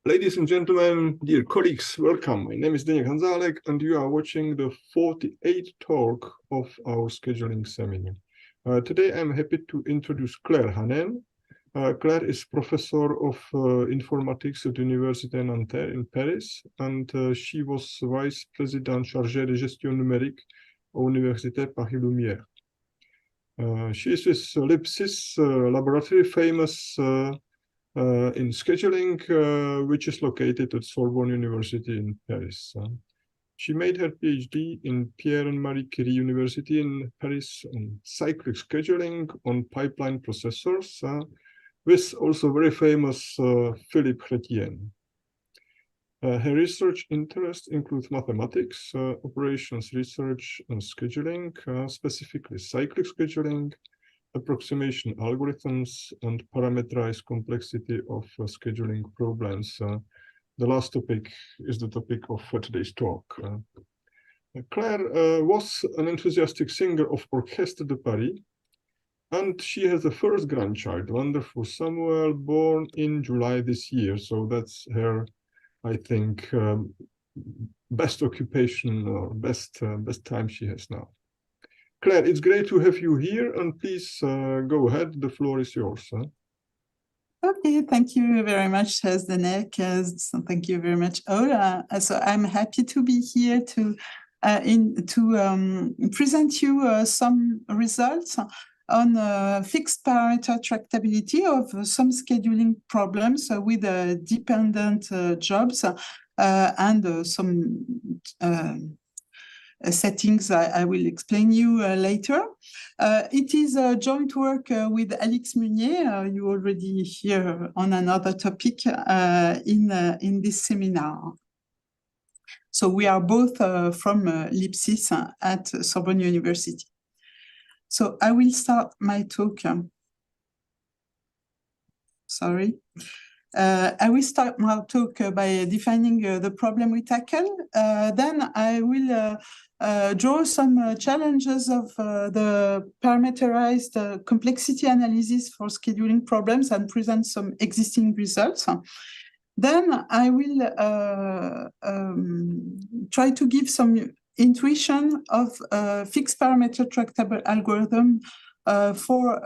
Ladies and gentlemen, dear colleagues, welcome. My name is Denis Hanzalek, and you are watching the 48th talk of our scheduling seminar. Today, I'm happy to introduce Claire Hanen. Claire is professor of informatics at the Université Nanterre in Paris, and she was vice president chargée de gestion numérique à Université Paris-Lumière. She is with Lipsys laboratory famous in scheduling, which is located at Sorbonne University in Paris. She made her PhD in Pierre and Marie Curie University in Paris on cyclic scheduling on pipeline processors, with also very famous Philippe Chrétien. Her research interests include mathematics, operations research, and scheduling, specifically cyclic scheduling, approximation algorithms, and parameterized complexity of scheduling problems. The last topic is the topic of today's talk. Claire was an enthusiastic singer of Orchestre de Paris, and she has a first grandchild, wonderful Samuel, born in July this year. So that's her, I think, best occupation or best time she has now. Claire, it's great to have you here, and please go ahead. The floor is yours. Okay, thank you very much, Zdenek. Thank you very much, all. So I'm happy to be here to present you some results on fixed parameter tractability of some scheduling problems with dependent jobs and some settings I will explain you later. It is a joint work with Alix Munier. You already hear on another topic in this seminar. So we are both from Lipsys at Sorbonne University. So I will start my talk. Sorry. I will start my talk by defining the problem we tackle. Then I will draw some challenges of the parameterized complexity analysis for scheduling problems and present some existing results. Then I will try to give some intuition of fixed parameter tractable algorithm for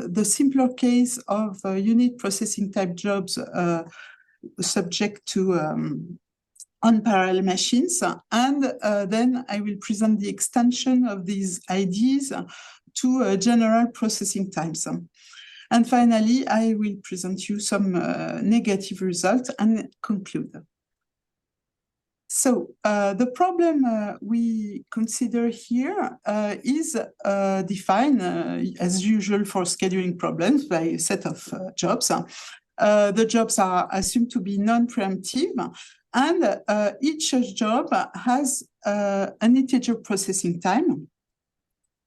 the simpler case of unit processing type jobs subject to unparalleled machines. And then I will present the extension of these ideas to general processing times. And finally, I will present you some negative results and conclude. So the problem we consider here is defined, as usual for scheduling problems, by a set of jobs. The jobs are assumed to be non-preemptive, and each job has an integer processing time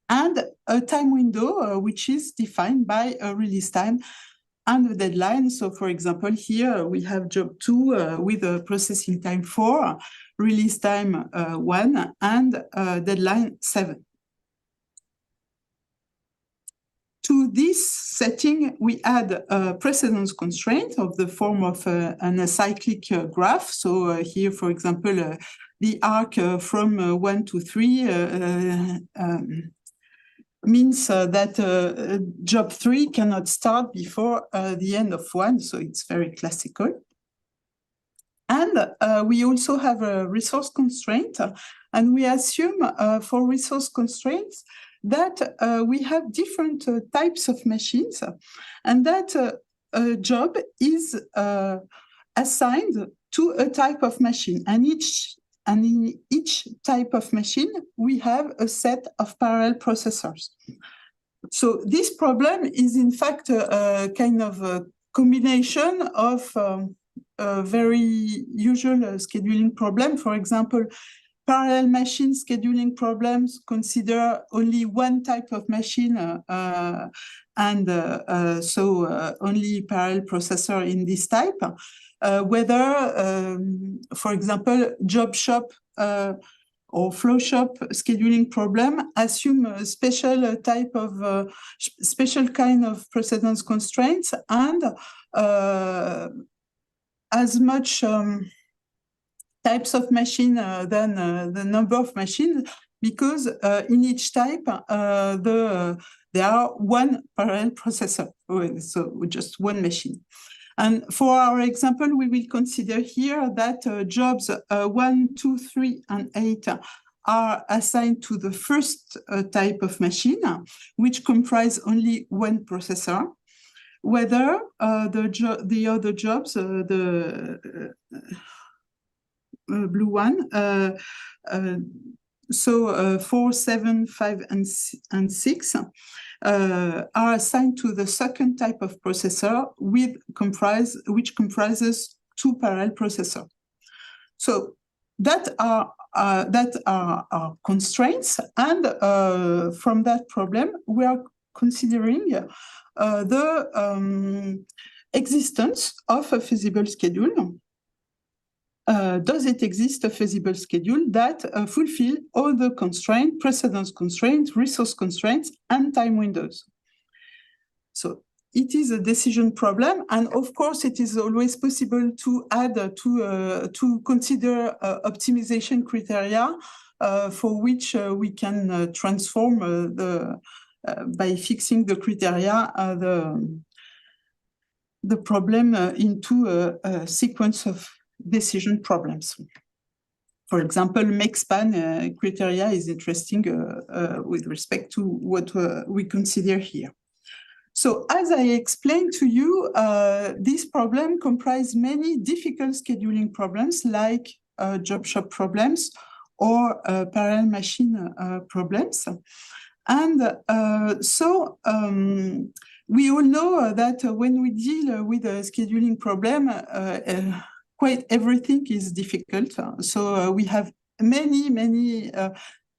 and a time window, which is defined by a release time and the deadline. So, for example, here we have job 2 with a processing time 4, release time 1, and deadline 7. To this setting, we add a precedence constraint of the form of an acyclic graph. So here, for example, the arc from 1 to 3 means that job 3 cannot start before the end of 1, so it's very classical. And we also have a resource constraint, and we assume for resource constraints that we have different types of machines, and that a job is assigned to a type of machine, and in each type of machine, we have a set of parallel processors. So this problem is, in fact, a kind of a combination of a very usual scheduling problem. For example, parallel machine scheduling problems consider only one type of machine so only parallel processor in this type. Whether, for example, job shop or flow shop scheduling problem assume a special type of special kind of precedence constraints and as much types of machine than the number of machines, because in each type there are one parallel processor, so just one machine. And for our example, we will consider here that jobs 1, 2, 3, and 8 are assigned to the first type of machine, which comprise only one processor. Whether the other jobs, the blue one, so 4, 7, 5, and 6 are assigned to the second type of processor, which comprises two parallel processors. So that are our constraints, and from that problem we are considering the existence of a feasible schedule. Does it exist a feasible schedule that fulfill all the constraints, precedence constraints, resource constraints, and time windows? So it is a decision problem, and of course it is always possible to add to consider optimization criteria for which we can transform by fixing the criteria the problem into a sequence of decision problems. For example, make-span criteria is interesting with respect to what we consider here. So as I explained to you, this problem comprises many difficult scheduling problems like job shop problems or parallel machine problems. And we all know that when we deal with a scheduling problem, quite everything is difficult. So we have many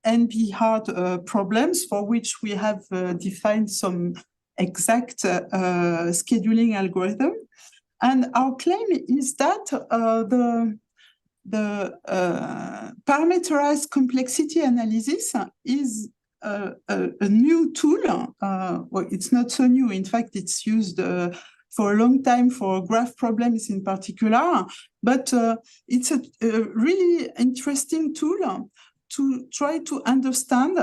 NP-hard problems for which we have defined some exact scheduling algorithm. And our claim is that the parameterized complexity analysis is a new tool. Well, it's not so new. In fact, it's used for a long time for graph problems in particular, but it's a really interesting tool to try to understand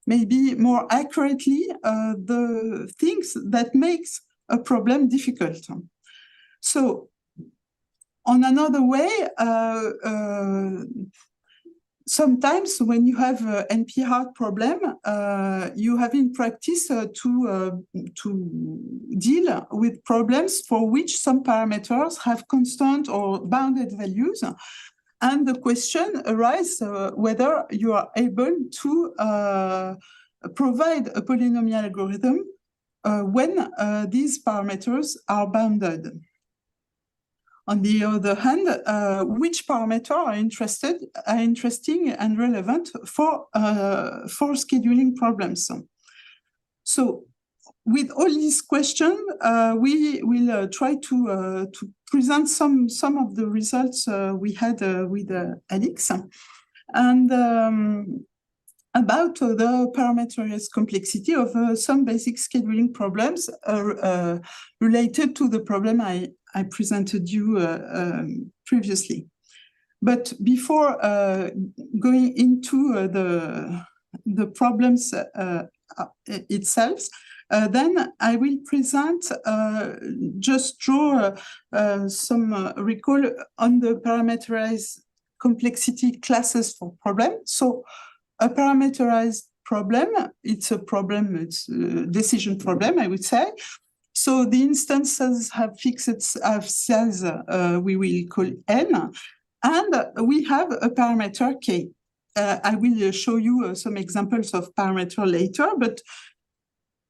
maybe more accurately the things that makes a problem difficult. So on another way, sometimes when you have an NP-hard problem, you have in practice to deal with problems for which some parameters have constant or bounded values. And the question arises whether you are able to provide a polynomial algorithm when these parameters are bounded. On the other hand, which parameters are interesting and relevant for scheduling problems? So, with all these questions, we will try to present some of the results we had with Alix, and about the parameterized complexity of some basic scheduling problems related to the problem I presented you previously. But before going into the problems itself, then I will present, just draw some recall on the parameterized complexity classes for problems. So a parameterized problem, it's a problem, it's a decision problem, I would say. So the instances have fixed size, we will call n, and we have a parameter k. I will show you some examples of parameter later, but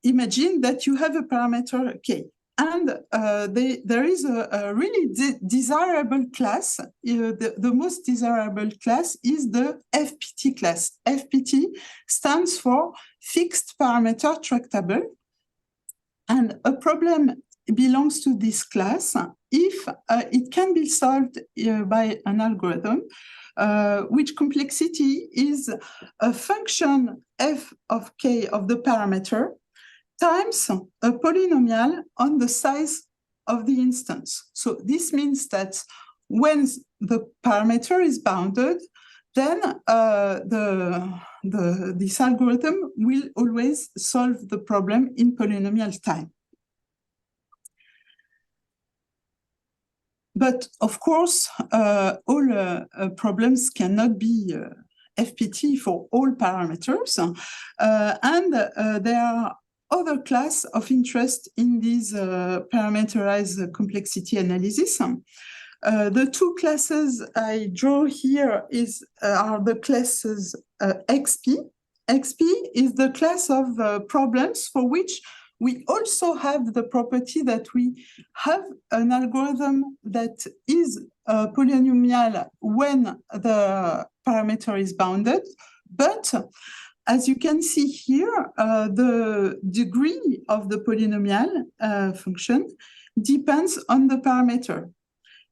imagine that you have a parameter k, and there is a really desirable class. The most desirable class is the FPT class. FPT stands for fixed parameter tractable. And a problem belongs to this class if it can be solved by an algorithm, which complexity is a function f of k of the parameter times a polynomial on the size of the instance. So this means that when the parameter is bounded, then this algorithm will always solve the problem in polynomial time. But of course, all problems cannot be FPT for all parameters, and there are other class of interest in this parameterized complexity analysis. The two classes I draw here are the classes XP. XP is the class of problems for which we also have the property that we have an algorithm that is polynomial when the parameter is bounded, but as you can see here, the degree of the polynomial function depends on the parameter.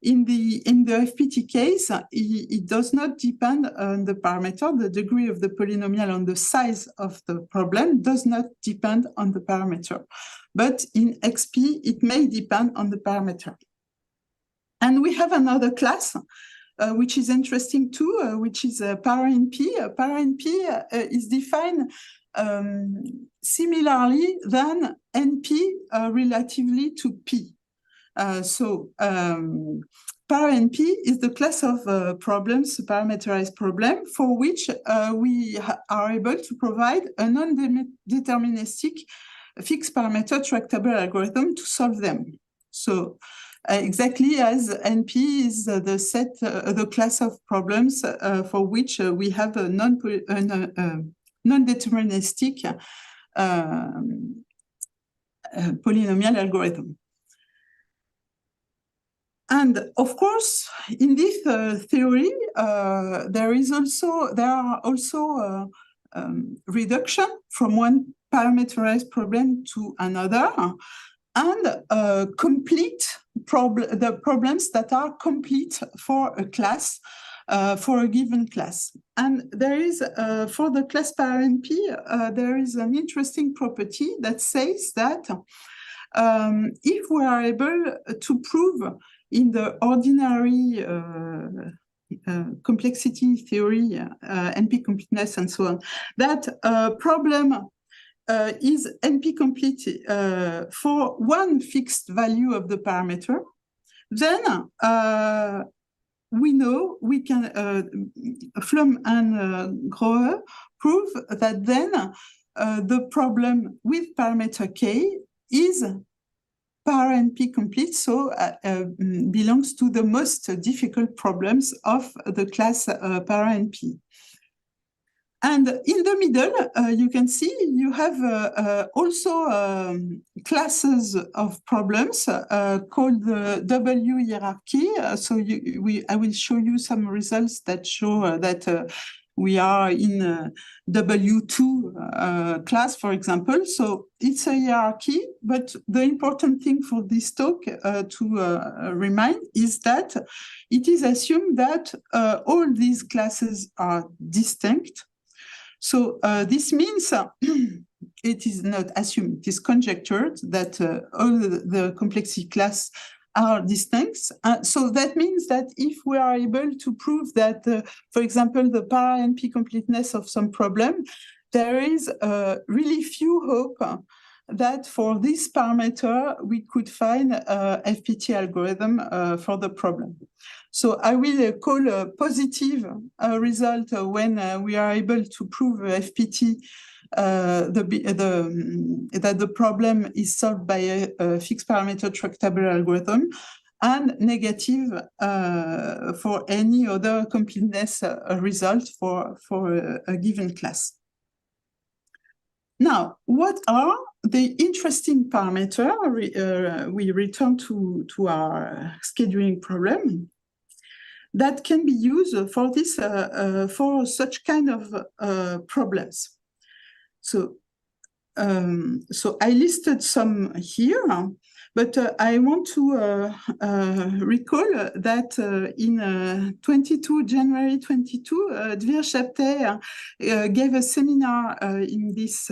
In the FPT case, it does not depend on the parameter. The degree of the polynomial on the size of the problem does not depend on the parameter. But in XP, it may depend on the parameter. And we have another class, which is interesting too, which is para-NP. Para-NP is defined similarly than NP relatively to P. Para-NP is the class of problems, parameterized problem, for which we are able to provide a non-deterministic fixed parameter tractable algorithm to solve them. So exactly as NP is the class of problems for which we have a non-deterministic polynomial algorithm. And of course, in this theory, there are also reduction from one parameterized problem to another, and the problems that are complete for a class, for a given class. And there is, for the class para-NP, there is an interesting property that says that if we are able to prove in the ordinary complexity theory, NP completeness and so on, that problem is NP complete for one fixed value of the parameter, then we know we can, Flum and Grohe prove that then the problem with parameter K is para-NP complete, so belongs to the most difficult problems of the class para-NP. And in the middle, you can see you have also classes of problems called the W hierarchy. So I will show you some results that show that we are in W2 class, for example. So it's a hierarchy, but the important thing for this talk to remind is that it is assumed that all these classes are distinct. So this means it is not assumed, it is conjectured that all the complexity class are distinct. So that means that if we are able to prove that, for example, the para-NP completeness of some problem, there is really few hope that for this parameter, we could find a FPT algorithm for the problem. So I will call a positive result when we are able to prove FPT that the problem is solved by a fixed parameter tractable algorithm, and negative for any other completeness result for a given class. Now, what are the interesting parameters? We return to our scheduling problem that can be used for this for such kind of problems. So I listed some here, but I want to recall that in January 22, Dvir Chapter gave a seminar in this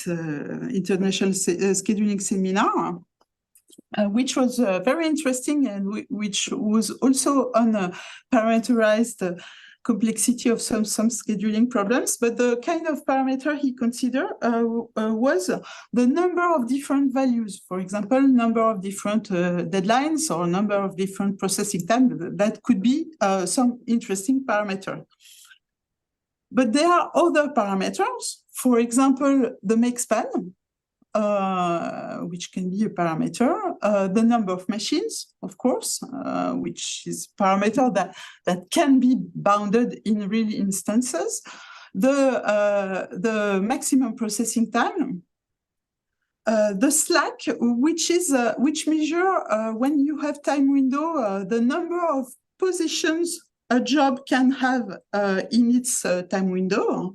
international scheduling seminar. which was very interesting and which was also on a parameterized complexity of some scheduling problems. But the kind of parameter he considered was the number of different values. For example, number of different deadlines or number of different processing time. That could be some interesting parameter. But there are other parameters. For example, the make span, which can be a parameter, the number of machines, of course, which is a parameter that can be bounded in real instances, the maximum processing time, the slack, which measure when you have time window, the number of positions a job can have in its time window.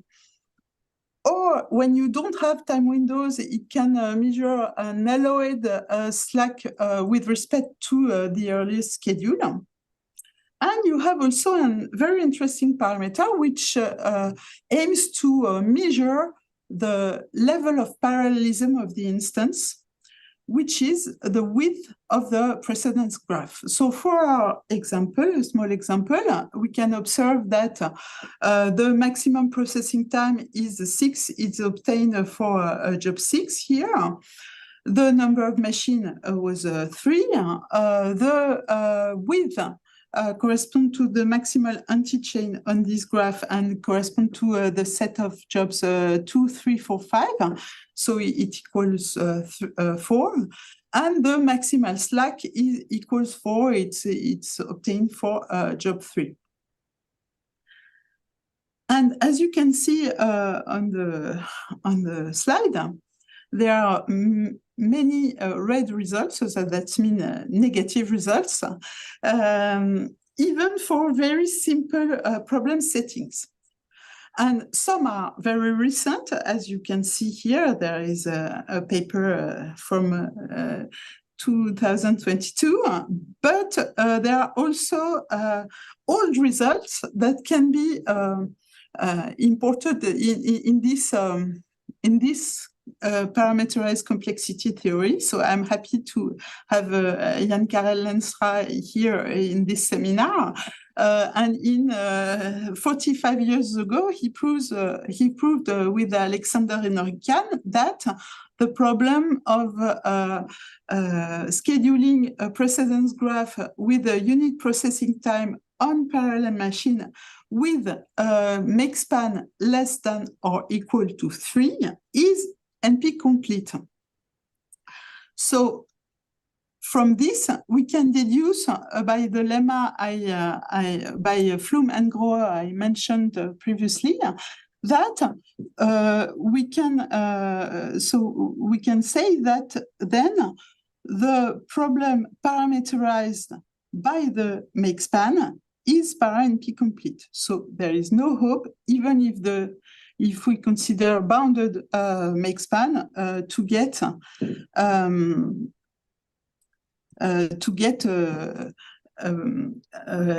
Or when you don't have time windows, it can measure an allowed slack with respect to the earliest schedule. And you have also a very interesting parameter which aims to measure the level of parallelism of the instance, which is the width of the precedence graph. So for our example, a small example, we can observe that the maximum processing time is 6. It's obtained for job 6 here. The number of machines was 3. The width correspond to the maximal anti-chain on this graph and correspond to the set of jobs 2, 3, 4, 5. So it equals 4. And the maximal slack equals 4. It's obtained for job 3. And as you can see on the slide, there are many red results, so that means negative results, even for very simple problem settings. And some are very recent, as you can see here. There is a paper from 2022, but there are also old results that can be imported in this parameterized complexity theory. So I'm happy to have Jan Karel Lenstra here in this seminar. And in 45 years ago, he proved with Alexander Enorican that the problem of scheduling a precedence graph with a unit processing time on parallel machine with make span less than or equal to 3 is NP complete. So from this, we can deduce by the lemma by Flum and Grohe I mentioned previously that we can say that then the problem parameterized by the make span is para-NP complete. So there is no hope, even if we consider bounded make span to get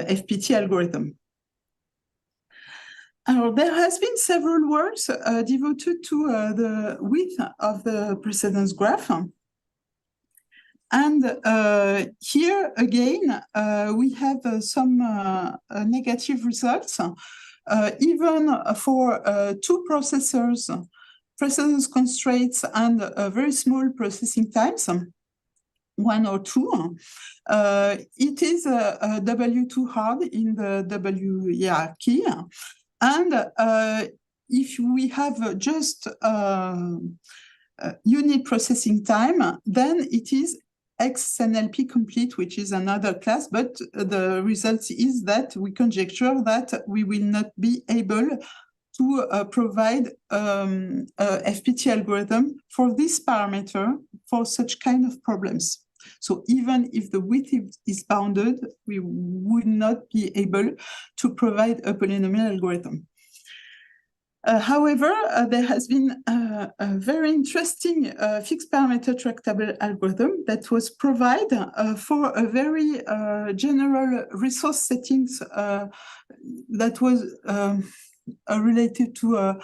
FPT algorithm. There has been several works devoted to the width of the precedence graph. And here again, we have some negative results, even for 2 processors, precedence constraints and very small processing times, 1 or 2. It is W2 hard in the W hierarchy. And if we have just unit processing time, then it is XNLP complete, which is another class, but the result is that we conjecture that we will not be able to provide FPT algorithm for this parameter for such kind of problems. So even if the width is bounded, we would not be able to provide a polynomial algorithm. However, there has been a very interesting fixed parameter tractable algorithm that was provided for a very general resource settings that was related to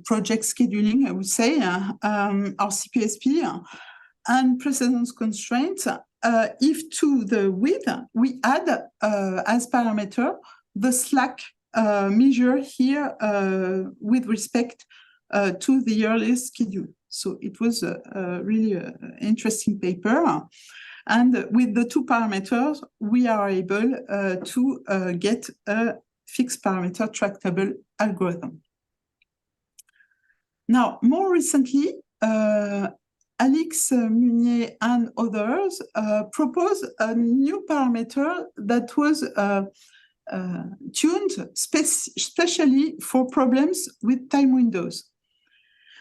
project scheduling, I would say, our CPSP. and precedence constraints if to the width we add as parameter the slack measure here with respect to the earliest schedule. So it was a really interesting paper. And with the two parameters, we are able to get a fixed parameter tractable algorithm. Now, more recently, Alix Munier and others proposed a new parameter that was tuned specially for problems with time windows.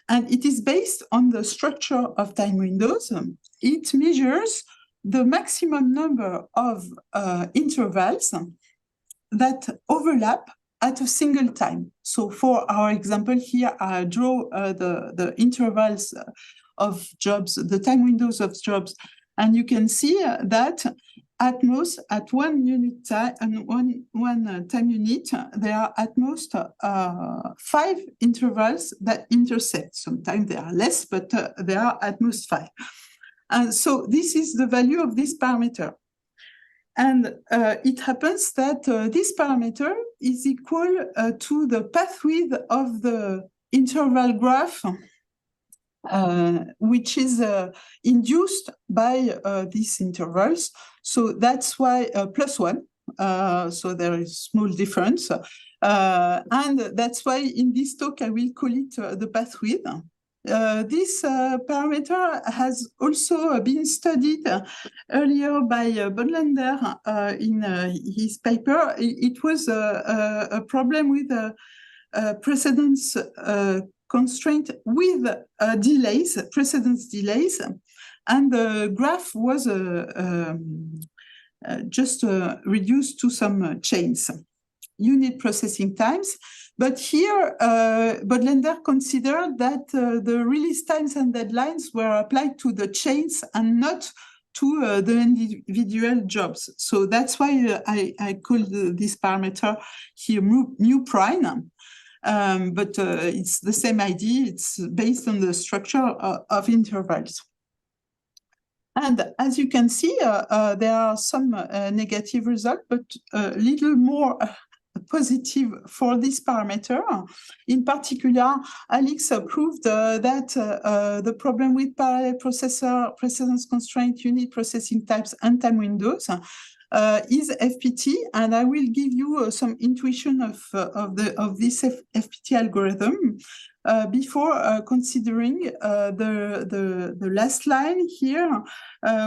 And it is based on the structure of time windows. It measures the maximum number of intervals that overlap at a single time. So for our example here, I draw the intervals of jobs, the time windows of jobs, and you can see that at most at one unit time and one time unit, there are at most 5 intervals that intersect. Sometimes there are less, but there are at most 5. And so this is the value of this parameter. And it happens that this parameter is equal to the path width of the interval graph, which is induced by these intervals. So that's why +1. So there is small difference. And that's why in this talk, I will call it the path width. This parameter has also been studied earlier by Bodlander in his paper. It was a problem with precedence constraint with delays, precedence delays, and the graph was just reduced to some chains, unit processing times. But here, Bodlander considered that the release times and deadlines were applied to the chains and not to the individual jobs. So that's why I called this parameter here mu prime. But it's the same idea. It's based on the structure of intervals. And as you can see, there are some negative results, but a little more positive for this parameter. In particular, Alix proved that the problem with parallel processor, precedence constraint, unit processing types, and time windows is FPT, and I will give you some intuition of this FPT algorithm before considering the last line here,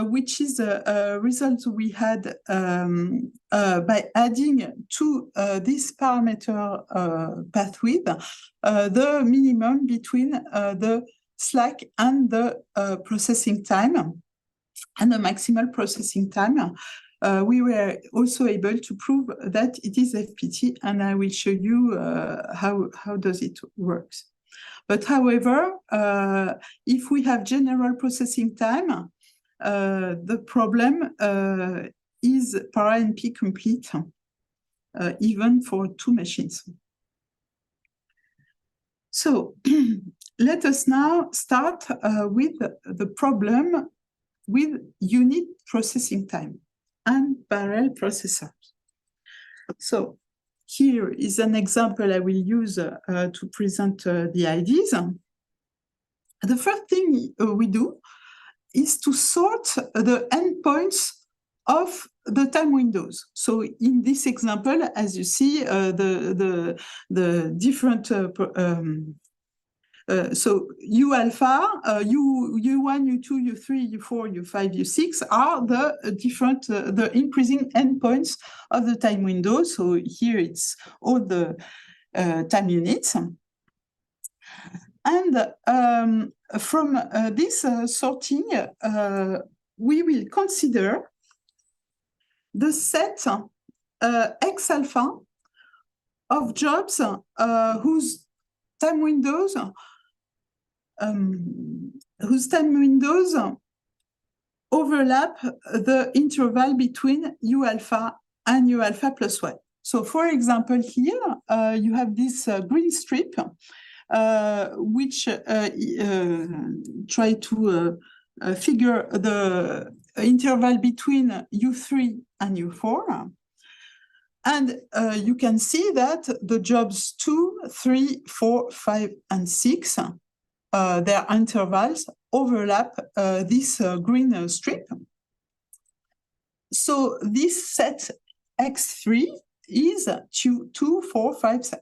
which is a result we had by adding to this parameter path width the minimum between the slack and the processing time and the maximal processing time. We were also able to prove that it is FPT, and I will show you how does it works. But however, if we have general processing time, the problem is para-NP complete, even for 2 machines. So let us now start with the problem with unit processing time and parallel processors. So here is an example I will use to present the ideas. The first thing we do is to sort the endpoints of the time windows. So in this example, as you see, the different so U alpha, U1, U2, U3, U4, U5, U6 are the different, the increasing endpoints of the time window. So here it's all the time units. And from this sorting, we will consider the set X alpha of jobs whose time windows overlap the interval between U alpha and U alpha plus 1. So for example, here you have this green strip which try to figure the interval between U3 and U4. And you can see that the jobs 2, 3, 4, 5, and 6, their intervals overlap this green strip. So this set X3 is 2, 4, 5,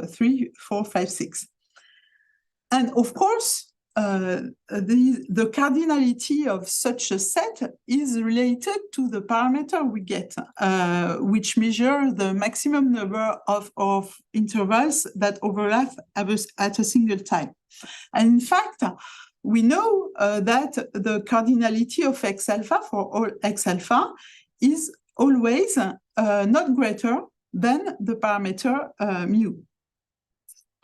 3, 4, 5, 6. And of course, the cardinality of such a set is related to the parameter we get, which measure the maximum number of intervals that overlap at a single time. And in fact, we know that the cardinality of X alpha for all X alpha is always not greater than the parameter mu.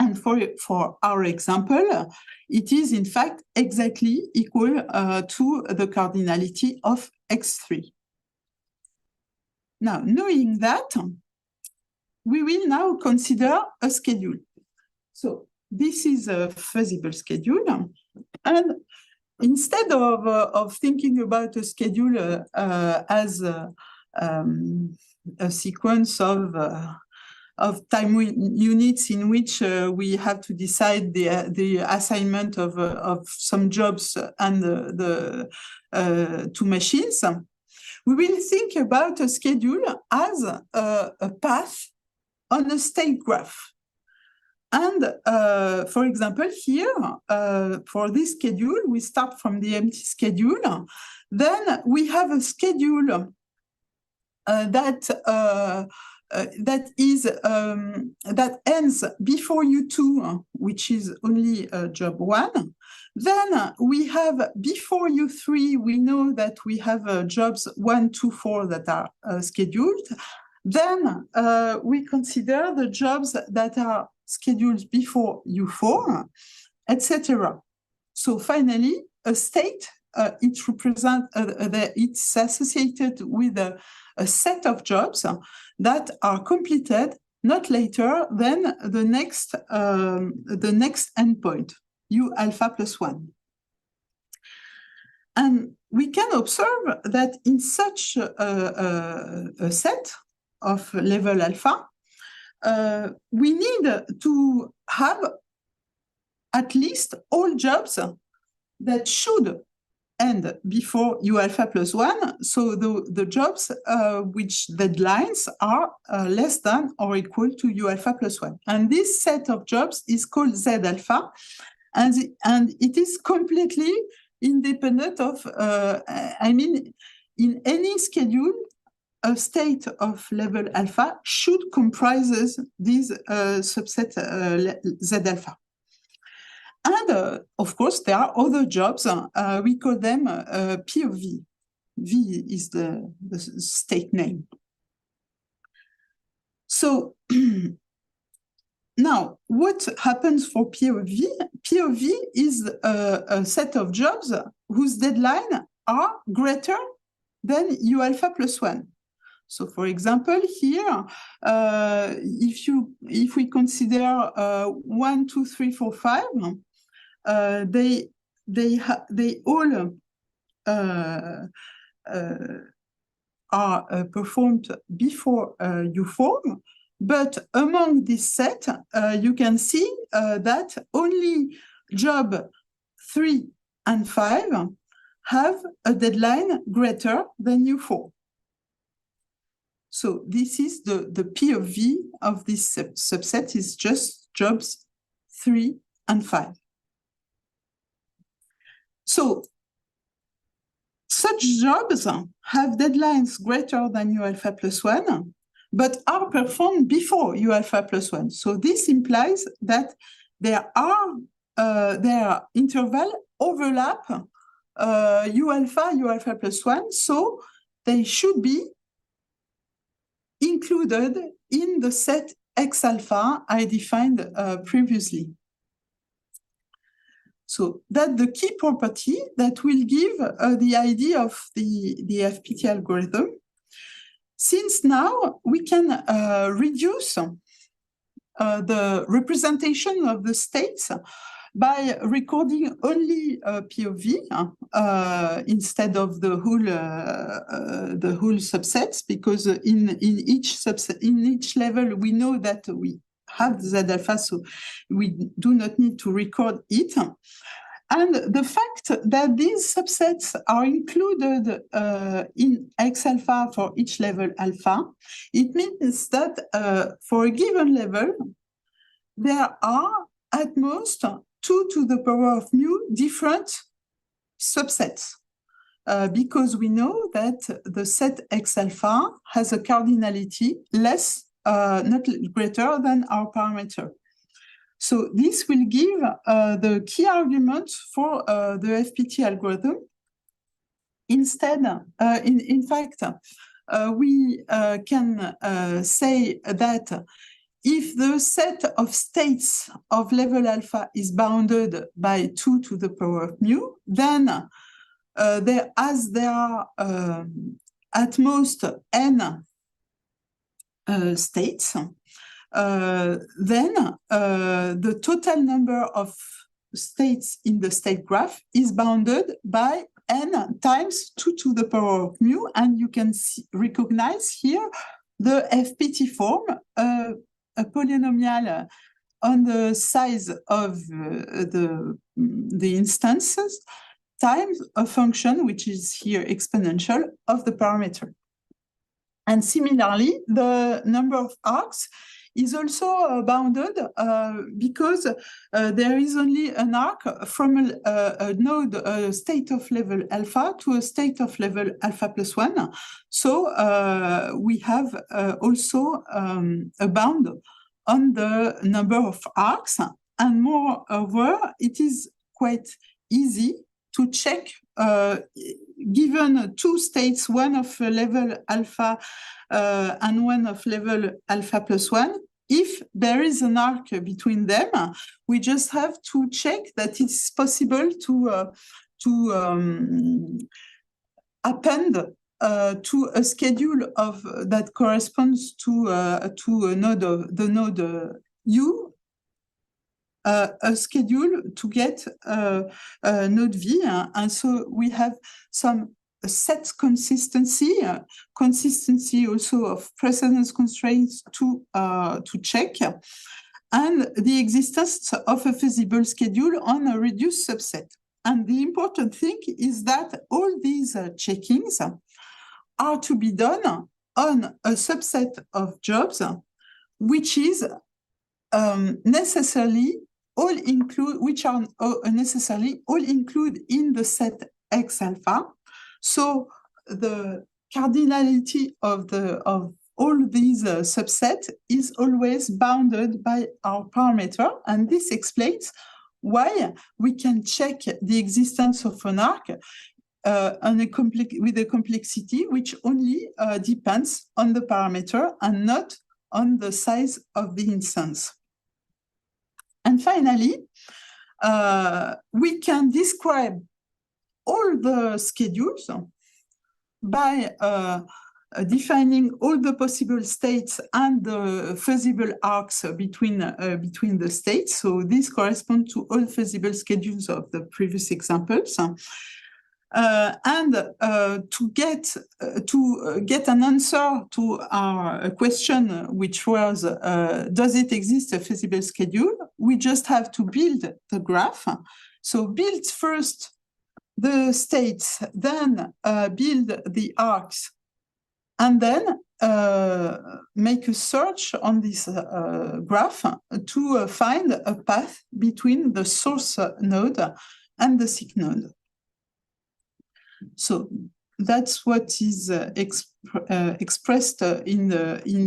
And for our example, it is in fact exactly equal to the cardinality of X3. Now, knowing that, we will now consider a schedule. So this is a feasible schedule. And instead of thinking about a schedule as a sequence of time units in which we have to decide the assignment of some jobs and the two machines, we will think about a schedule as a path on a state graph. And for example, here, for this schedule, we start from the empty schedule. Then we have a schedule that ends before U2, which is only job 1. Then we have before U3, we know that we have jobs 1, 2, 4 that are scheduled. Then we consider the jobs that are scheduled before U4, etc. So finally, a state, it's associated with a set of jobs that are completed not later than the next endpoint, U alpha plus 1. And we can observe that in such a set of level alpha, we need to have at least all jobs that should end before U alpha plus 1, so the jobs which deadlines are less than or equal to U alpha plus 1. And this set of jobs is called Z alpha, and it is completely independent of, in any schedule, a state of level alpha should comprises this subset Z alpha. And of course, there are other jobs. We call them P of V. V is the state name. So now, what happens for P of V? P of V is a set of jobs whose deadline are greater than U alpha plus 1. So, for example, here, if we consider 1, 2, 3, 4, 5, they all are performed before U4, but among this set, you can see that only job 3 and 5 have a deadline greater than U4. So this is the P of V of this subset is just jobs 3 and 5. So such jobs have deadlines greater than U alpha plus 1, but are performed before U alpha plus 1. So this implies that their interval overlap U alpha plus 1, so they should be included in the set X alpha I defined previously. So that's the key property that will give the idea of the FPT algorithm. Since now we can reduce the representation of the states by recording only P of V instead of the whole subsets, because in each level we know that we have Z alpha, so we do not need to record it. And the fact that these subsets are included in X alpha for each level alpha, it means that for a given level, there are at most 2 to the power of mu different subsets, because we know that the set X alpha has a cardinality less, not greater than our parameter. So this will give the key argument for the FPT algorithm. Instead, in fact, we can say that if the set of states of level alpha is bounded by 2 to the power of mu, then as there are at most n states, then the total number of states in the state graph is bounded by n times 2 to the power of mu, and you can recognize here the FPT form, a polynomial on the size of the instances times a function which is here exponential of the parameter. And similarly, the number of arcs is also bounded because there is only an arc from a node state of level alpha to a state of level alpha plus 1. So we have also a bound on the number of arcs. And moreover, it is quite easy to check, given 2 states, one of level alpha and one of level alpha plus 1, if there is an arc between them, we just have to check that it's possible to append to a schedule of that corresponds to a node of the node U, a schedule to get node V, and so we have some set consistency, consistency also of precedence constraints to check, and the existence of a feasible schedule on a reduced subset. And the important thing is that all these checkings are to be done on a subset of jobs, which is necessarily all include, which are necessarily all include in the set X alpha. So the cardinality of all these subsets is always bounded by our parameter, and this explains why we can check the existence of an arc with a complexity which only depends on the parameter and not on the size of the instance. And finally, we can describe all the schedules by defining all the possible states and the feasible arcs between the states. So these correspond to all feasible schedules of the previous examples. And to get an answer to our question, which was, does it exist a feasible schedule? We just have to build the graph. So build first the states, then build the arcs, and then make a search on this graph to find a path between the source node and the seek node. So that's what is expressed in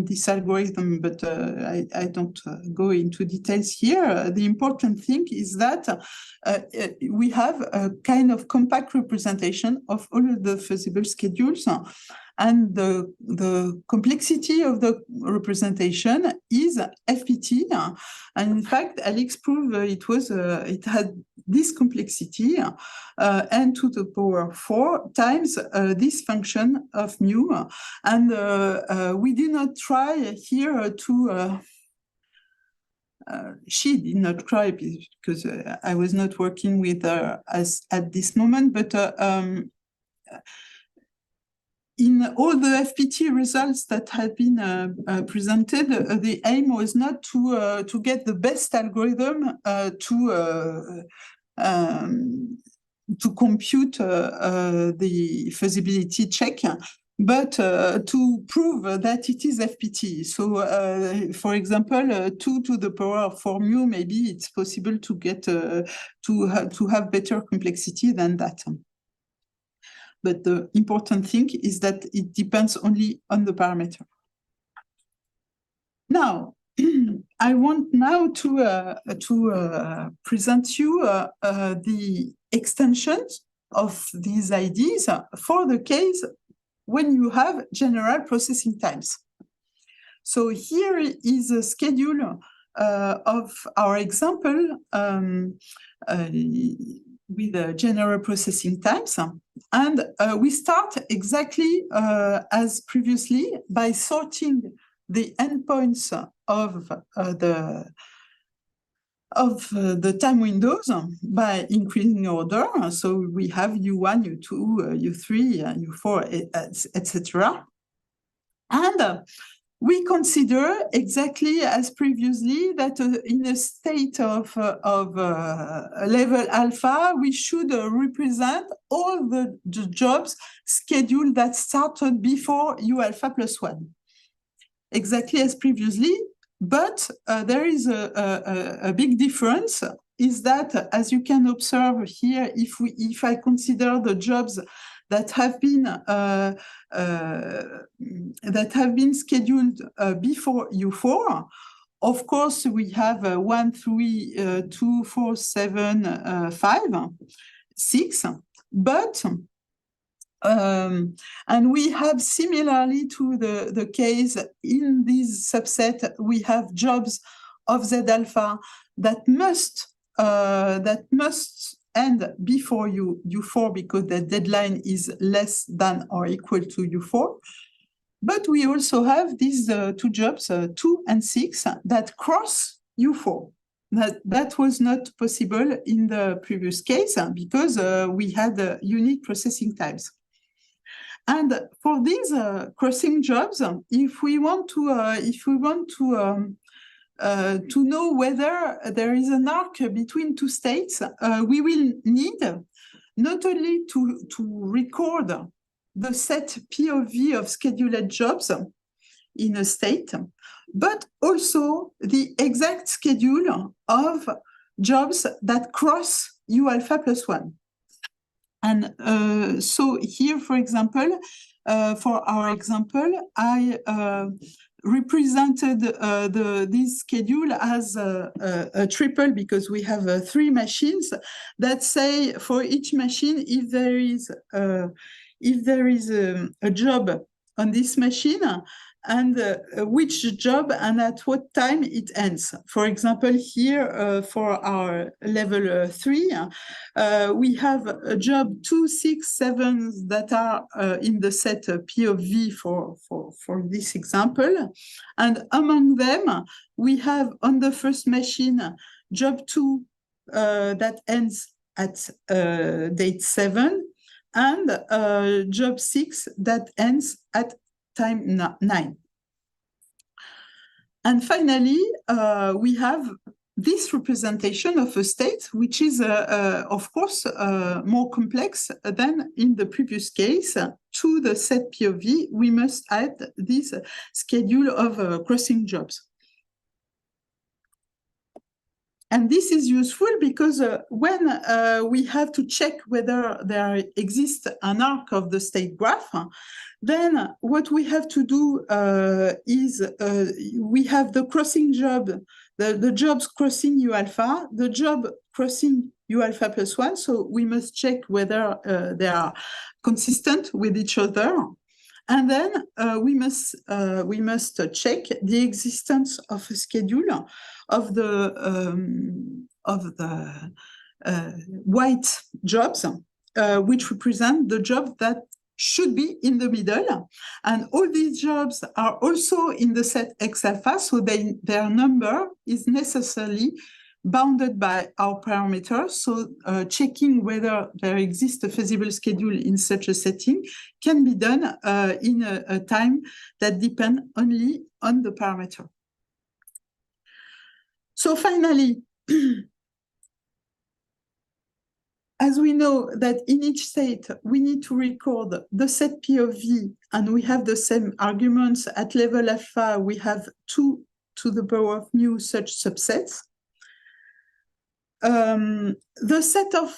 this algorithm, but I don't go into details here. The important thing is that we have a kind of compact representation of all of the feasible schedules, and the complexity of the representation is FPT. And in fact, Alix proved it had this complexity, n to the power 4 times this function of mu. And we did not try here to she did not cry because I was not working with her at this moment, but in all the FPT results that have been presented, the aim was not to get the best algorithm to compute the feasibility check, but to prove that it is FPT. So, for example, 2 to the power of 4 mu, maybe it's possible to get to have better complexity than that. But the important thing is that it depends only on the parameter. Now, I want now to present you the extensions of these ideas for the case when you have general processing times. So here is a schedule of our example with general processing times. And we start exactly as previously by sorting the endpoints of the time windows by increasing order. So we have U1, U2, U3, U4, etc. And we consider exactly as previously that in a state of level alpha, we should represent all the jobs scheduled that started before U alpha plus 1. Exactly as previously, but there is a big difference, is that, as you can observe here, if I consider the jobs that have been scheduled before U4, of course we have 1, 3, 2, 4, 7, 5, 6, but and we have, similarly to the case in this subset, we have jobs of Z alpha that must end before U4 because the deadline is less than or equal to U4. But we also have these 2 jobs, 2 and 6, that cross U4. That was not possible in the previous case because we had unique processing times. And for these crossing jobs, if we want to know whether there is an arc between 2 states, we will need not only to record the set P of V of scheduled jobs in a state, but also the exact schedule of jobs that cross U alpha plus 1. And so here, for example, for our example, I represented this schedule as a triple because we have 3 machines that say for each machine, if there is a job on this machine, and which job and at what time it ends. For example, here for our level 3, we have a job 2, 6, 7 that are in the set P of V for this example. And among them, we have on the first machine, job 2 that ends at date 7, and job 6 that ends at time 9. And finally, we have this representation of a state, which is, of course, more complex than in the previous case. To the set P of V, we must add this schedule of crossing jobs. And this is useful because when we have to check whether there exists an arc of the state graph, then what we have to do is we have the crossing job, the jobs crossing U alpha, the job crossing U alpha plus 1. So we must check whether they are consistent with each other. And then we must check the existence of a schedule of the white jobs, which represent the job that should be in the middle. And all these jobs are also in the set X alpha, so their number is necessarily bounded by our parameters. So checking whether there exists a feasible schedule in such a setting can be done in a time that depends only on the parameter. So finally, as we know that in each state, we need to record the set P of V, and we have the same arguments at level alpha, we have 2 to the power of mu such subsets. The set of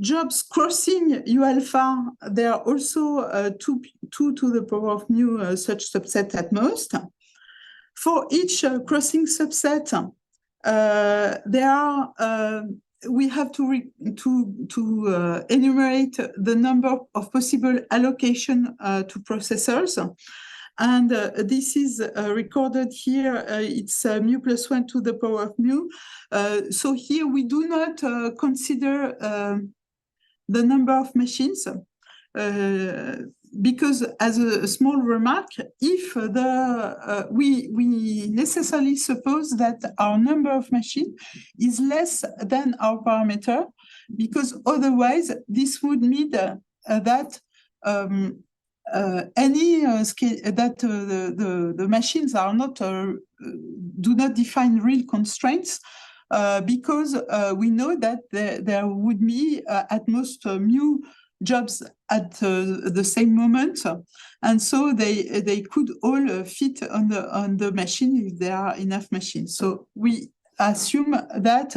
jobs crossing U alpha, there are also 2 to the power of mu such subset at most. For each crossing subset, we have to enumerate the number of possible allocation to processors. And this is recorded here. It's mu plus 1 to the power of mu. So here we do not consider the number of machines because, as a small remark, if we necessarily suppose that our number of machines is less than our parameter, because otherwise this would mean that the machines are not do not define real constraints, because we know that there would be at most mu jobs at the same moment, and so they could all fit on the machine if there are enough machines. So we assume that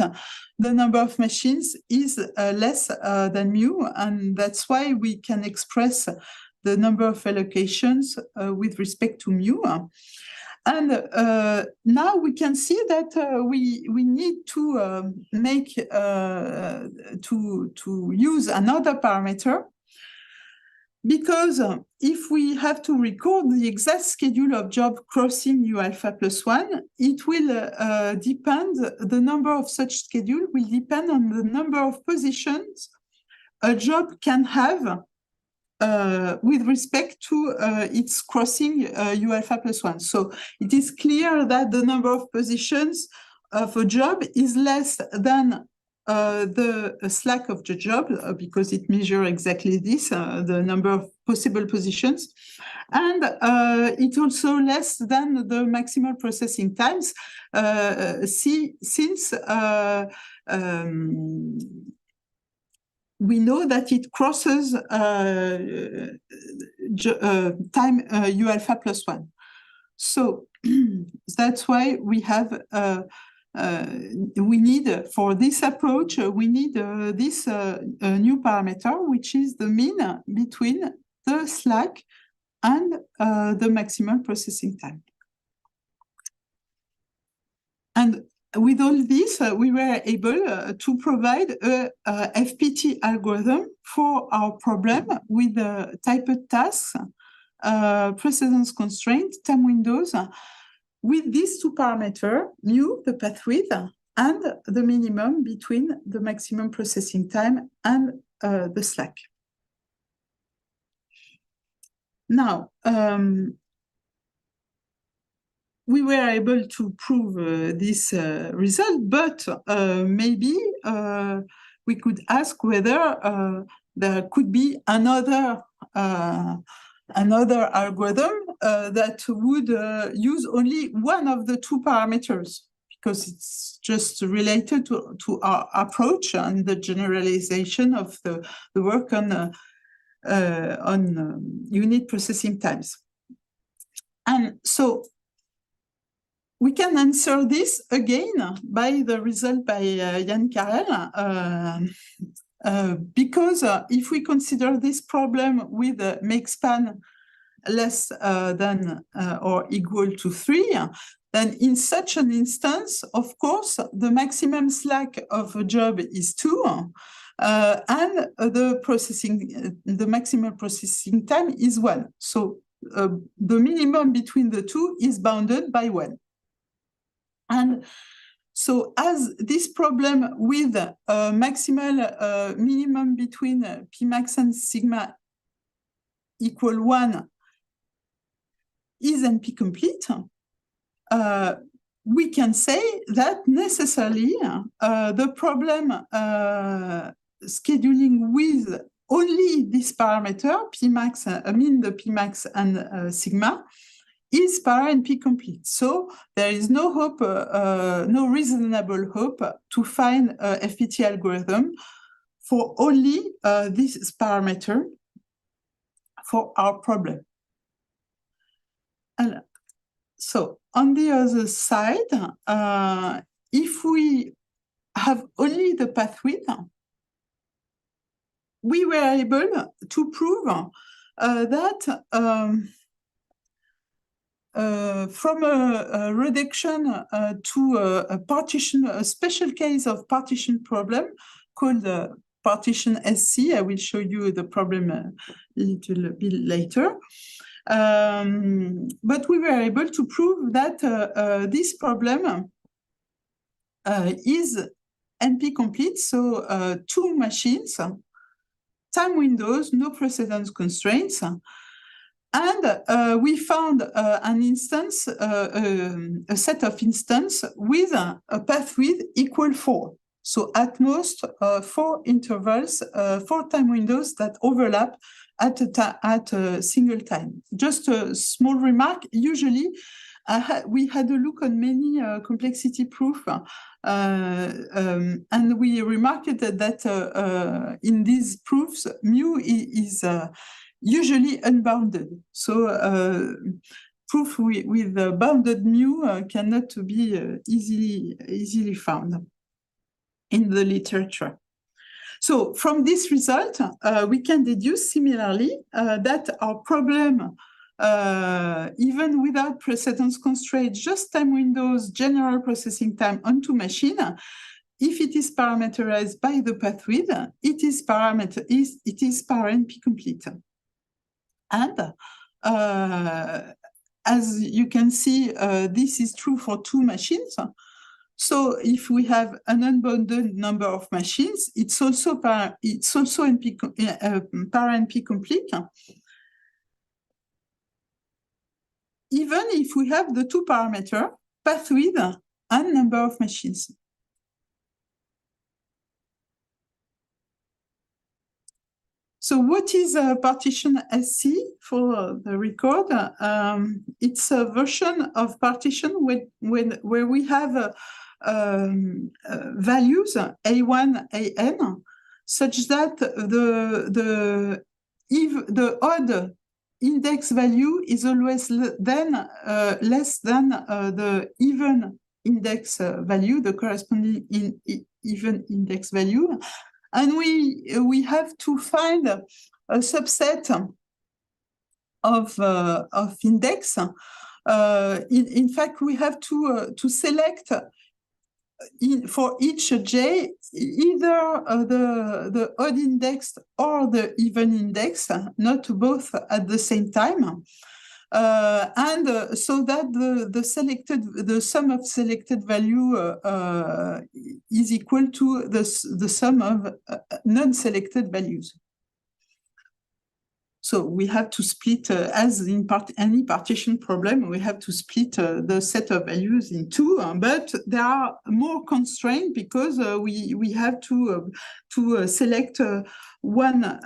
the number of machines is less than mu, and that's why we can express the number of allocations with respect to mu. And now we can see that we need to to use another parameter, because if we have to record the exact schedule of job crossing U alpha plus 1, it will depend, the number of such schedule will depend on the number of positions a job can have with respect to its crossing U alpha plus 1. So it is clear that the number of positions of a job is less than the slack of the job, because it measures exactly this, the number of possible positions. And it's also less than the maximal processing times, since we know that it crosses time U alpha plus 1. So that's why we have, we need, for this approach, we need this new parameter, which is the mean between the slack and the maximum processing time. And with all this, we were able to provide a FPT algorithm for our problem with typed tasks, precedence constraint, time windows, with these 2 parameters, mu, the path width, and the minimum between the maximum processing time and the slack. Now, we were able to prove this result, but maybe we could ask whether there could be another algorithm that would use only one of the 2 parameters, because it's just related to our approach and the generalization of the work on unit processing times. And so we can answer this again by the result by Jan Karel, because if we consider this problem with a make span less than or equal to 3, then in such an instance, of course, the maximum slack of a job is 2, and the maximum processing time is 1. So the minimum between the 2 is bounded by 1. And so as this problem with maximal minimum between Pmax and sigma equal 1 is NP-complete, we can say that necessarily the problem scheduling with only this parameter, Pmax, the Pmax and sigma, is para-NP-complete. So there is no hope, no reasonable hope to find a FPT algorithm for only this parameter for our problem. And so on the other side, if we have only the path width, we were able to prove that from a reduction to a partition, a special case of partition problem called partition SC. I will show you the problem a little bit later. But we were able to prove that this problem is NP-complete, so 2 machines, time windows, no precedence constraints. And we found an instance, a set of instances with a path width equal 4. So at most 4 intervals, 4 time windows that overlap at a single time. Just a small remark, usually we had a look on many complexity proof, and we remarked that in these proofs, mu is usually unbounded. So proof with bounded mu cannot be easily found in the literature. So from this result, we can deduce similarly that our problem, even without precedence constraint, just time windows, general processing time on 2 machines, if it is parameterized by the path width, it is para-NP-complete. And as you can see, this is true for 2 machines. So if we have an unbounded number of machines, it's also para-NP-complete, even if we have the 2 parameters, path width and number of machines. So what is a partition SC for the record? It's a version of partition where we have values A1, AN, such that the odd index value is always less than the even index value, the corresponding even index value. And we have to find a subset of index. In fact, we have to select for each j either the odd index or the even index, not both at the same time. And so that the sum of selected value is equal to the sum of non-selected values. So we have to split, as in any partition problem, we have to split the set of values in 2, but there are more constraints because we have to select one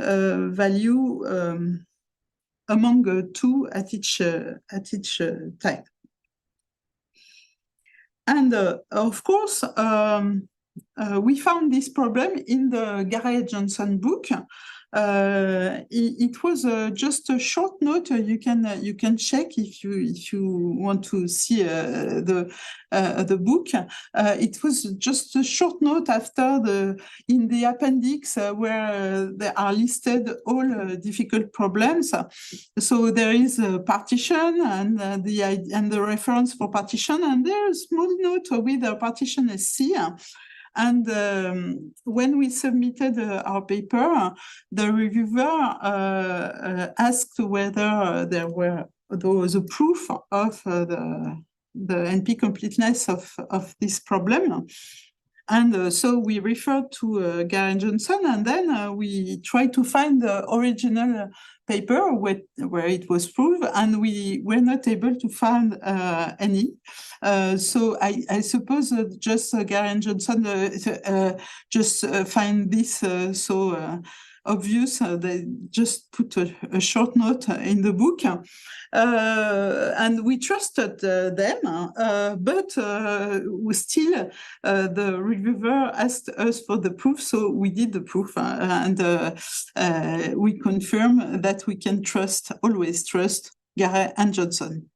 value among 2 at each time. And of course, we found this problem in the Garrett-Johnson book. It was just a short note. You can check if you want to see the book. It was just a short note after in the appendix where there are listed all difficult problems. So there is a partition and the reference for partition, and there is a small note with a partition SC. And when we submitted our paper, the reviewer asked whether there was a proof of the NP completeness of this problem. So we referred to Gary and Johnson, and then we tried to find the original paper where it was proved, and we were not able to find any. So I suppose just Gary and Johnson just find this so obvious. They just put a short note in the book. And we trusted them, but we still, the reviewer asked us for the proof, so we did the proof, and we confirm that we can always trust Gary and Johnson.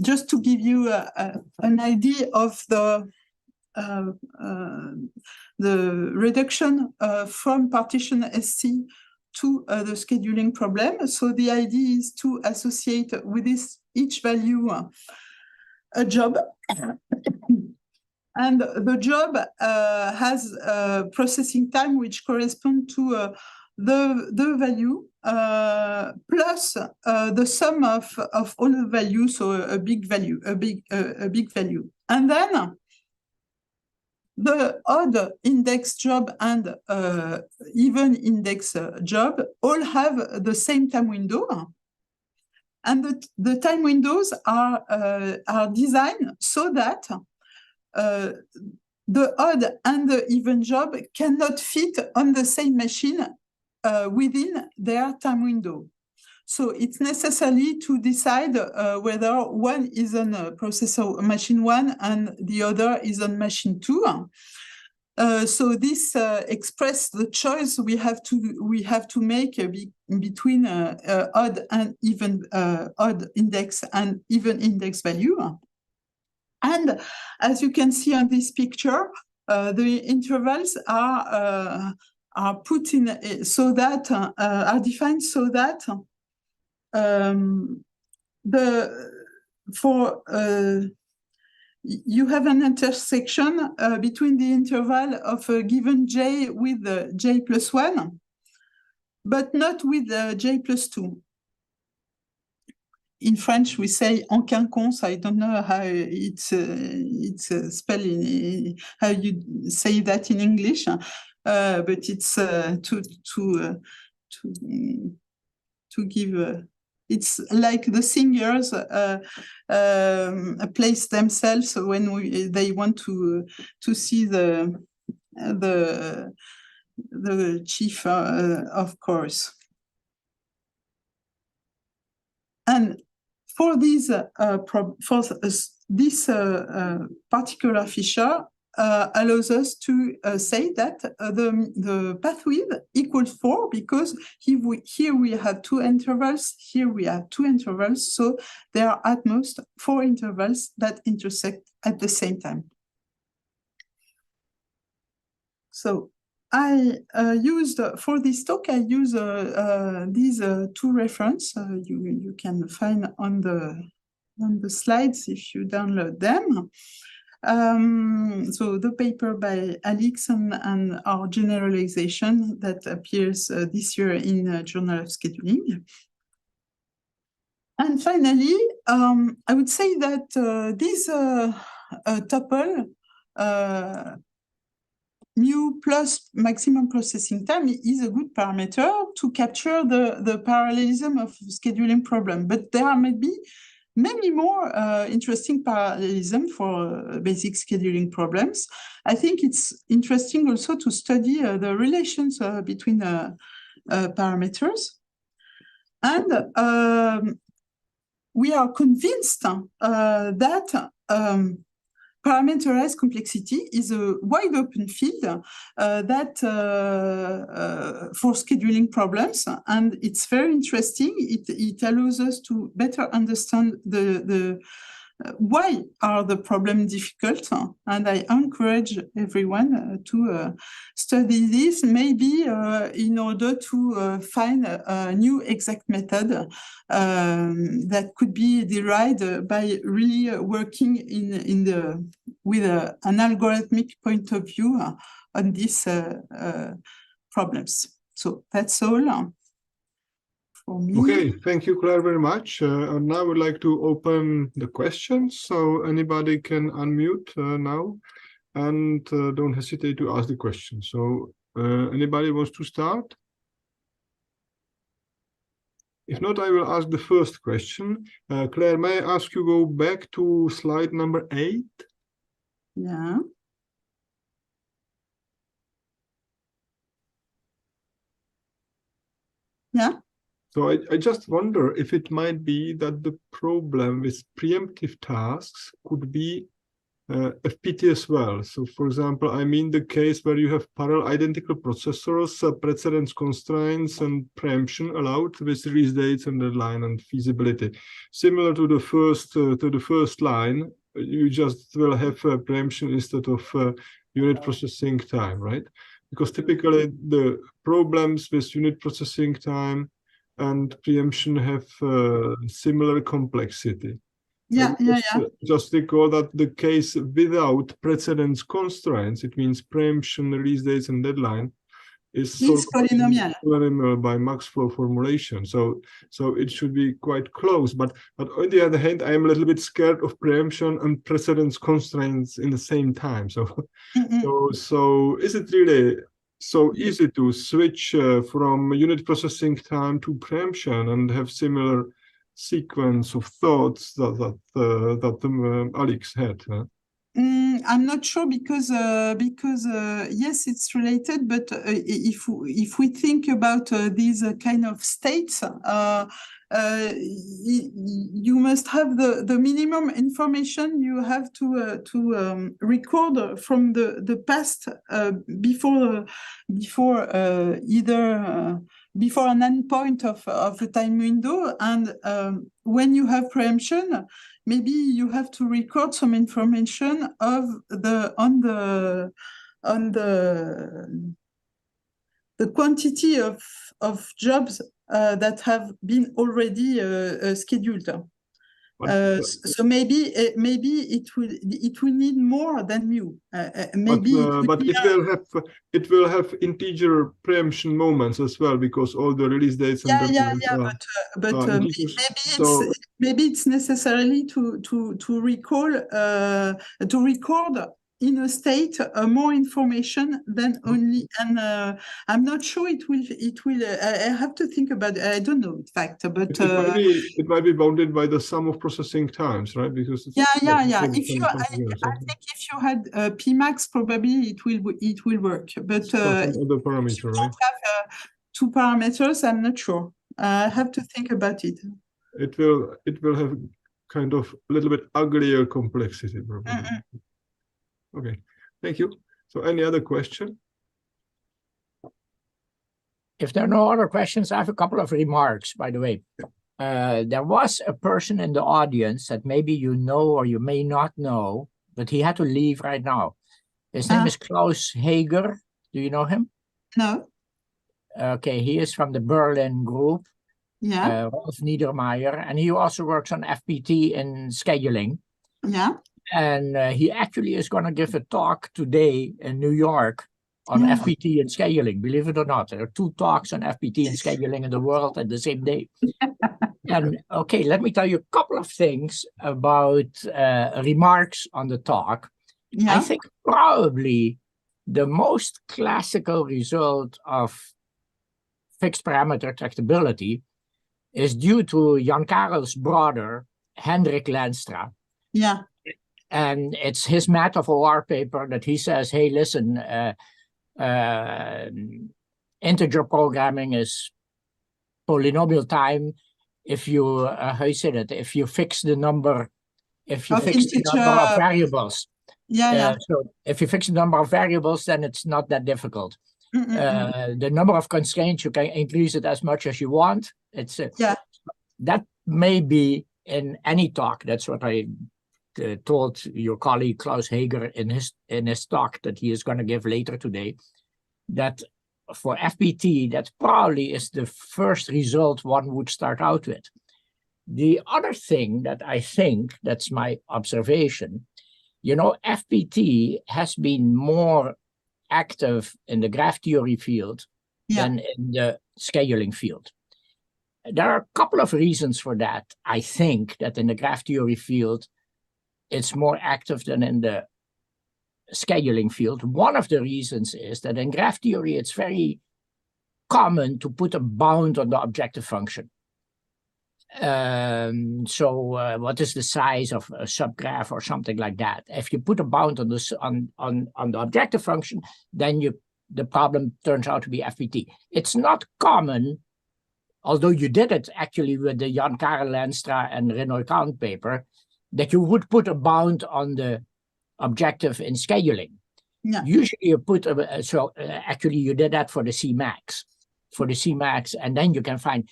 Just to give you an idea of the reduction from partition SC to the scheduling problem. So the idea is to associate with each value a job. And the job has a processing time which corresponds to the value plus the sum of all the values, so a big value, a big value. And then the odd index job and even index job all have the same time window. And the time windows are designed so that the odd and the even job cannot fit on the same machine within their time window. So it's necessary to decide whether one is on processor machine 1 and the other is on machine 2. So this expresses the choice we have to make between odd and even odd index and even index value. And as you can see on this picture, the intervals are put in so that are defined so that you have an intersection between the interval of a given j with j plus 1, but not with j plus 2. In French, we say en quinconce. I don't know how it's spelled how you say that in English, but it's to give. It's like the singers place themselves when they want to see the chief, of course. And for this particular feature allows us to say that the pathwidth equals 4 because here we have 2 intervals, here we have 2 intervals, so there are at most 4 intervals that intersect at the same time. So I used, for this talk, I use these 2 references you can find on the slides if you download them. So the paper by Alix and our generalization that appears this year in Journal of Scheduling. And finally, I would say that this tuple mu plus maximum processing time is a good parameter to capture the parallelism of scheduling problem. But there are maybe many more interesting parallelism for basic scheduling problems. I think it's interesting also to study the relations between parameters. And we are convinced that parameterized complexity is a wide open field that for scheduling problems, and it's very interesting. It allows us to better understand why are the problems difficult, and I encourage everyone to study this, maybe in order to find a new exact method that could be derived by really working with an algorithmic point of view on these problems. So that's all for me. Okay, thank you, Claire, very much. And now I would like to open the questions, so anybody can unmute now, and don't hesitate to ask the question. So anybody wants to start? If not, I will ask the first question. Claire, may I ask you go back to slide number 8? Yeah. Yeah. So I just wonder if it might be that the problem with preemptive tasks could be FPT as well. So for example, I mean the case where you have parallel identical processors, precedence constraints and preemption allowed with release dates and deadline and feasibility. Similar to the first line, you just will have preemption instead of unit processing time, right? Because typically the problems with unit processing time and preemption have similar complexity. Yeah, Just recall that the case without precedence constraints, it means preemption, release dates, and deadline, is sort of polynomial by max flow formulation. So it should be quite close. But on the other hand, I am a little bit scared of preemption and precedence constraints in the same time. So so is it really so easy to switch from unit processing time to preemption and have similar sequence of thoughts that Alix had? I'm not sure because yes, it's related, but if we think about these kind of states, you must have the minimum information you have to record from the past before an endpoint of a time window, and when you have preemption, maybe you have to record some information on the quantity of jobs that have been already scheduled. So maybe it will need more than you. But it will have integer preemption moments as well, because all the release dates and maybe it's necessarily to record in a state more information than only, and I'm not sure it will. I have to think about it. I don't know, in fact, but it might be bounded by the sum of processing times, right? Because it's I think if you had Pmax, probably it will work. But other parameter, right? Have 2 parameters. I'm not sure. I have to think about it. It will have kind of a little bit uglier complexity, probably. Okay, thank you. So any other question? If there are no other questions, I have a couple of remarks, by the way. There was a person in the audience that maybe you know or you may not know, but he had to leave right now. His name is Klaus Hager. Do you know him? No. Okay, he is from the Berlin group. Yeah. Rolf Niedermeyer, and he also works on FPT and scheduling. Yeah. And he actually is going to give a talk today in New York on FPT and scheduling. Believe it or not, there are 2 talks on FPT and scheduling in the world at the same day. And okay, let me tell you a couple of things about remarks on the talk. Yeah. I think probably the most classical result of fixed parameter tractability is due to Jan Karel's brother, Hendrik Lenstra. Yeah. And it's his math of OR paper that he says, hey, listen, integer programming is polynomial time if you, how you say that, if you fix the number, of variables. So if you fix the number of variables, then it's not that difficult. The number of constraints, you can increase it as much as you want. It's that may be in any talk. That's what I told your colleague Klaus Hager in his talk that he is going to give later today, that for FPT, that probably is the first result one would start out with. The other thing that I think, that's my observation, you know, FPT has been more active in the graph theory field than in the scheduling field. There are a couple of reasons for that. I think that in the graph theory field, it's more active than in the scheduling field. One of the reasons is that in graph theory, it's very common to put a bound on the objective function. What is the size of a subgraph or something like that? If you put a bound on the objective function, then the problem turns out to be FPT. It's not common, although you did it actually with the Jan Karel Lenstra and Renoy Count paper, that you would put a bound on the objective in scheduling. Yeah. Usually you put, actually you did that for the Cmax. For the Cmax, and then you can find,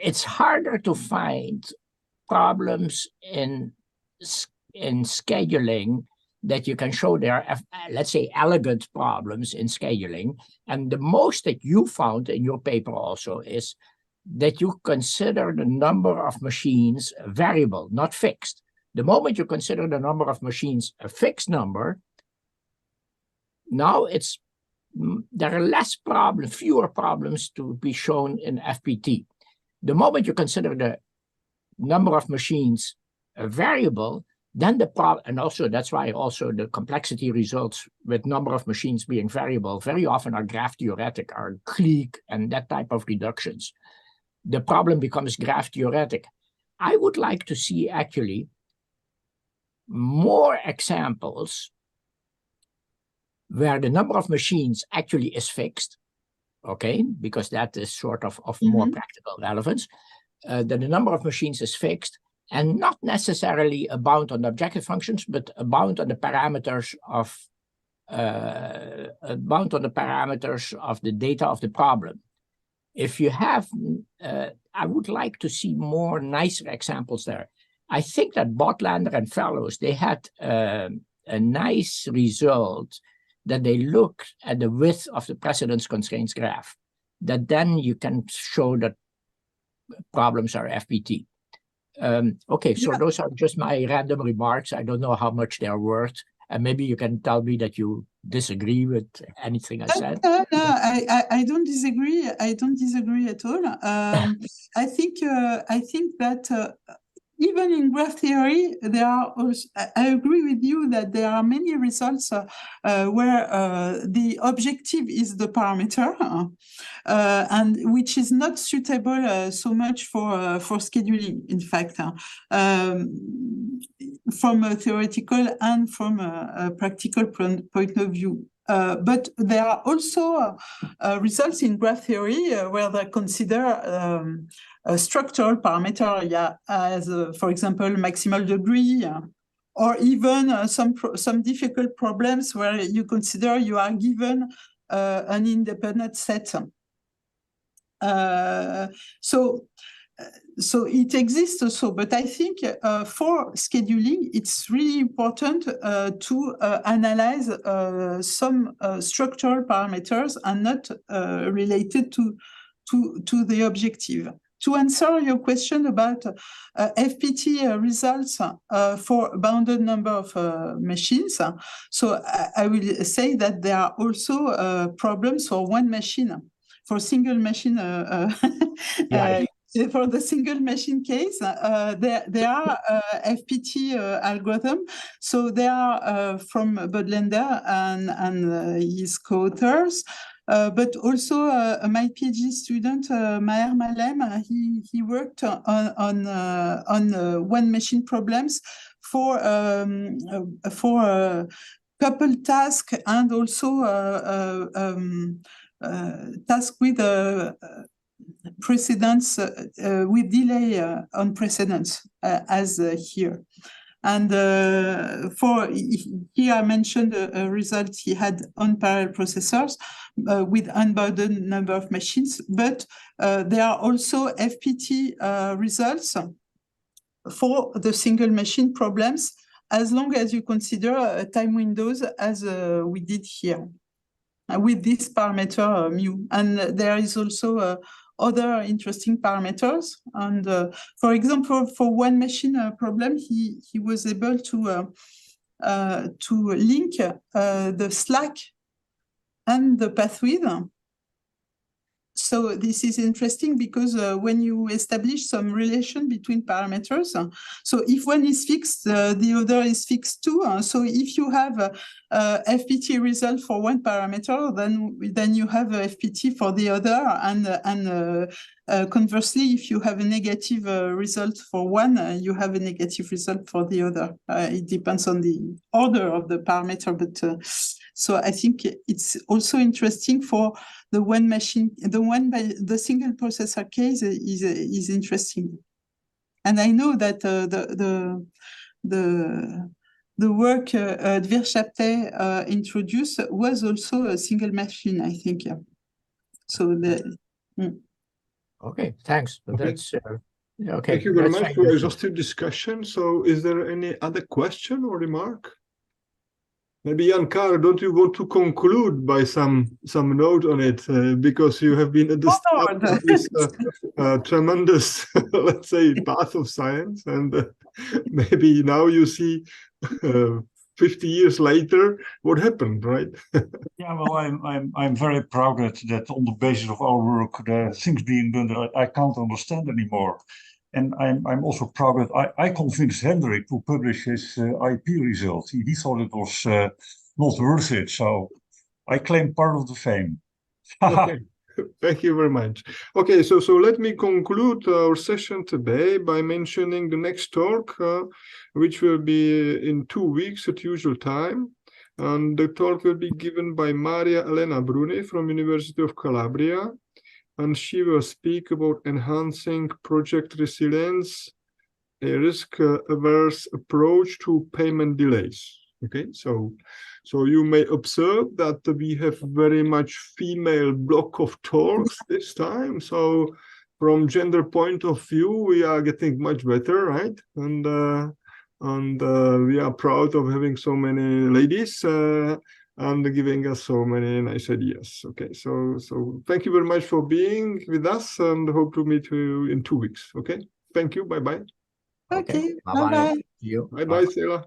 it's harder to find problems in scheduling that you can show there, let's say, elegant problems in scheduling. And the most that you found in your paper also is that you consider the number of machines a variable, not fixed. The moment you consider the number of machines a fixed number, now there are fewer problems to be shown in FPT. The moment you consider the number of machines a variable, then the problem, and also that's why also the complexity results with number of machines being variable very often are graph theoretic, are clique and that type of reductions. The problem becomes graph theoretic. I would like to see actually more examples where the number of machines actually is fixed, okay, because that is sort of more practical relevance, that the number of machines is fixed and not necessarily a bound on the objective functions, but a bound on the parameters of the data of the problem. If you have, I would like to see more nicer examples there. I think that Botlander and Fellows, they had a nice result that they look at the width of the precedence constraints graph, that then you can show that problems are FPT. Okay, so those are just my random remarks. I don't know how much they're worth. And maybe you can tell me that you disagree with anything I said. No, I don't disagree. I don't disagree at all. I think that even in graph theory, there are also, I agree with you that there are many results where the objective is the parameter, and which is not suitable so much for scheduling, in fact, from a theoretical and from a practical point of view. But there are also results in graph theory where they consider a structural parameter, as, for example, maximal degree, or even some difficult problems where you consider you are given an independent set. So it exists also, but I think for scheduling, it's really important to analyze some structural parameters and not related to the objective. To answer your question about FPT results for bounded number of machines, so I will say that there are also problems for one machine, for single machine. For the single machine case, there are FPT algorithm. So they are from Botlander and his co-authors. But also my PhD student, Maher Malem, he worked on one machine problems for couple task and also task with precedence with delay on precedence as here. And here I mentioned a result he had on parallel processors with unbounded number of machines, but there are also FPT results for the single machine problems, as long as you consider time windows as we did here with this parameter mu. And there is also other interesting parameters. And for example, for one machine problem, he was able to link the slack and the path width so this is interesting because when you establish some relation between parameters, so if one is fixed, the other is fixed too. So if you have a FPT result for one parameter, then you have a FPT for the other, and conversely, if you have a negative result for one, you have a negative result for the other. It depends on the order of the parameter, but so I think it's also interesting for the one machine, the single processor case is interesting. And I know that the work Dvirchapte introduced was also a single machine, I think. Yeah. So Okay, thanks. Okay. That's okay. Thank you very much for exhaustive discussion. So is there any other question or remark? Maybe Jan Karl, don't you want to conclude by some note on it, because you have been at the start of this tremendous, let's say, path of science, and maybe now you see 50 years later what happened, right? Yeah, well, I'm very proud that on the basis of our work, the things being done that I can't understand anymore. And I'm also proud that I convinced Hendrik to publish his IP result. He thought it was not worth it, so I claim part of the fame. Okay. Thank you very much. Okay, so let me conclude our session today by mentioning the next talk, which will be in 2 weeks at usual time. And the talk will be given by Maria Elena Bruni from University of Calabria. And she will speak about enhancing project resilience, a risk-averse approach to payment delays. Okay, so you may observe that we have very much female block of talks this time. So from gender point of view, we are getting much better, right? And we are proud of having so many ladies and giving us so many nice ideas. Okay, so thank you very much for being with us, and hope to meet you in 2 weeks. Okay, thank you. Bye bye. Okay, bye bye. bye. See you. Bye bye, Sarah.